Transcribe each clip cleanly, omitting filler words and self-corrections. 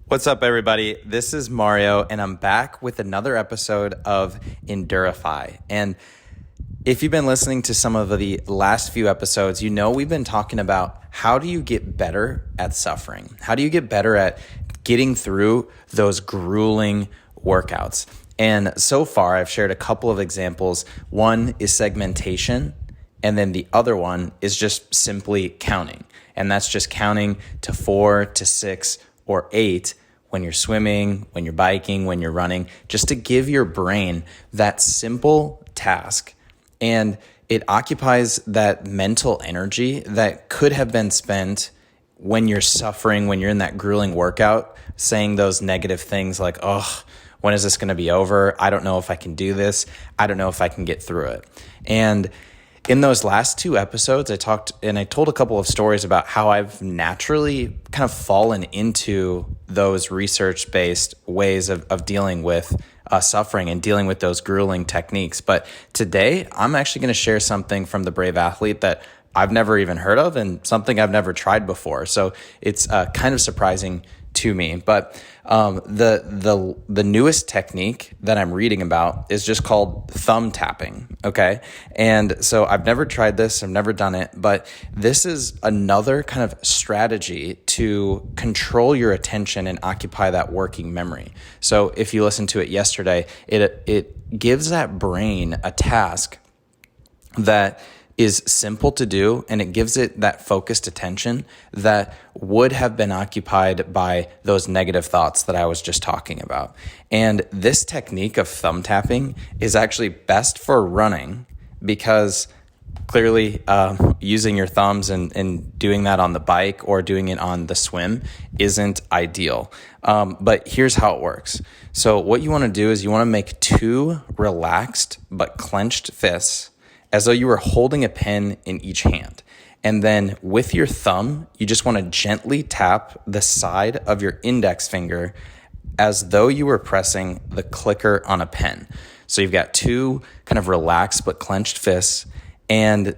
What's up, everybody? This is Mario, and I'm back with another episode of Endurify. And if you've been listening to some of the last few episodes, you know we've been talking about how do you get better at suffering? How do you get better at getting through those grueling workouts? And so far, I've shared a couple of examples. One is segmentation, and then the other one is just simply counting. And that's just counting to 4 to 6 or 8 when you're swimming, when you're biking, when you're running, just to give your brain that simple task. And it occupies that mental energy that could have been spent when you're suffering, when you're in that grueling workout, saying those negative things like, oh, when is this going to be over? I don't know if I can do this. I don't know if I can get through it. And in those last two episodes, I told a couple of stories about how I've naturally kind of fallen into those research-based ways of dealing with suffering and dealing with those grueling techniques. But today, I'm actually going to share something from the Brave Athlete that I've never even heard of and something I've never tried before. So it's kind of surprising to me. But the newest technique that I'm reading about is just called thumb tapping. Okay. And so I've never tried this. I've never done it, but this is another kind of strategy to control your attention and occupy that working memory. So if you listened to it yesterday, it gives that brain a task that is simple to do, and it gives it that focused attention that would have been occupied by those negative thoughts that I was just talking about. And this technique of thumb tapping is actually best for running because clearly using your thumbs and doing that on the bike or doing it on the swim isn't ideal. But here's how it works. So what you want to do is you want to make two relaxed but clenched fists as though you were holding a pen in each hand. And then with your thumb, you just want to gently tap the side of your index finger as though you were pressing the clicker on a pen. So you've got two kind of relaxed but clenched fists, and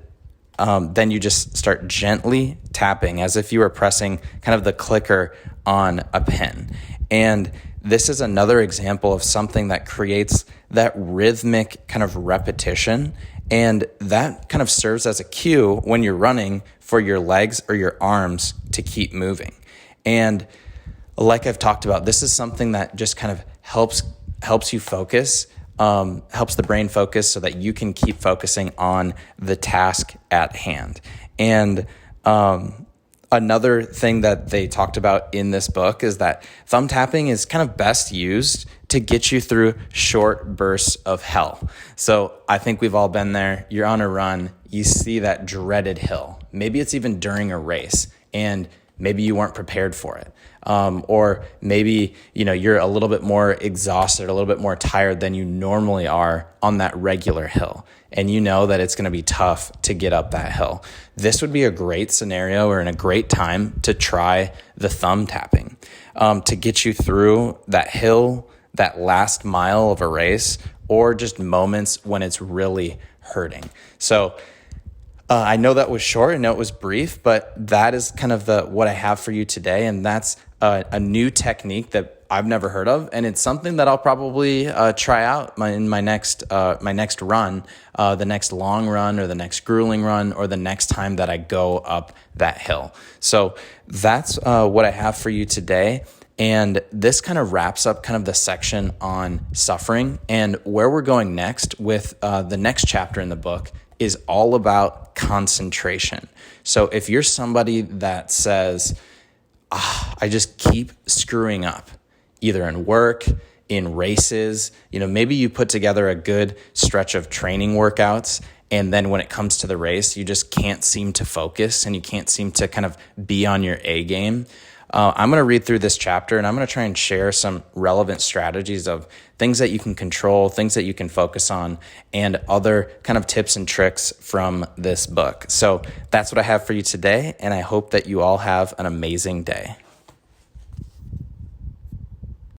then you just start gently tapping as if you were pressing kind of the clicker on a pen. And this is another example of something that creates that rhythmic kind of repetition. And that kind of serves as a cue when you're running for your legs or your arms to keep moving. And like I've talked about, this is something that just kind of helps you focus, helps the brain focus so that you can keep focusing on the task at hand. And another thing that they talked about in this book is that thumb tapping is kind of best used to get you through short bursts of hell. So I think we've all been there. You're on a run, you see that dreaded hill. Maybe it's even during a race, and maybe you weren't prepared for it. Or maybe, you're a little bit more exhausted, a little bit more tired than you normally are on that regular hill. And you know that it's going to be tough to get up that hill. This would be a great scenario or in a great time to try the thumb tapping to get you through that hill, that last mile of a race, or just moments when it's really hurting. So I know that was short, I know it was brief, but that is kind of what I have for you today. And that's a new technique that I've never heard of. And it's something that I'll probably try out in my next run, the next long run or the next grueling run or the next time that I go up that hill. So that's what I have for you today. And this kind of wraps up kind of the section on suffering. And where we're going next with the next chapter in the book is all about concentration. So if you're somebody that says, I just keep screwing up, either in work, in races, maybe you put together a good stretch of training workouts, and then when it comes to the race, you just can't seem to focus and you can't seem to kind of be on your A game. I'm going to read through this chapter and I'm going to try and share some relevant strategies of things that you can control, things that you can focus on, and other kind of tips and tricks from this book. So that's what I have for you today, and I hope that you all have an amazing day.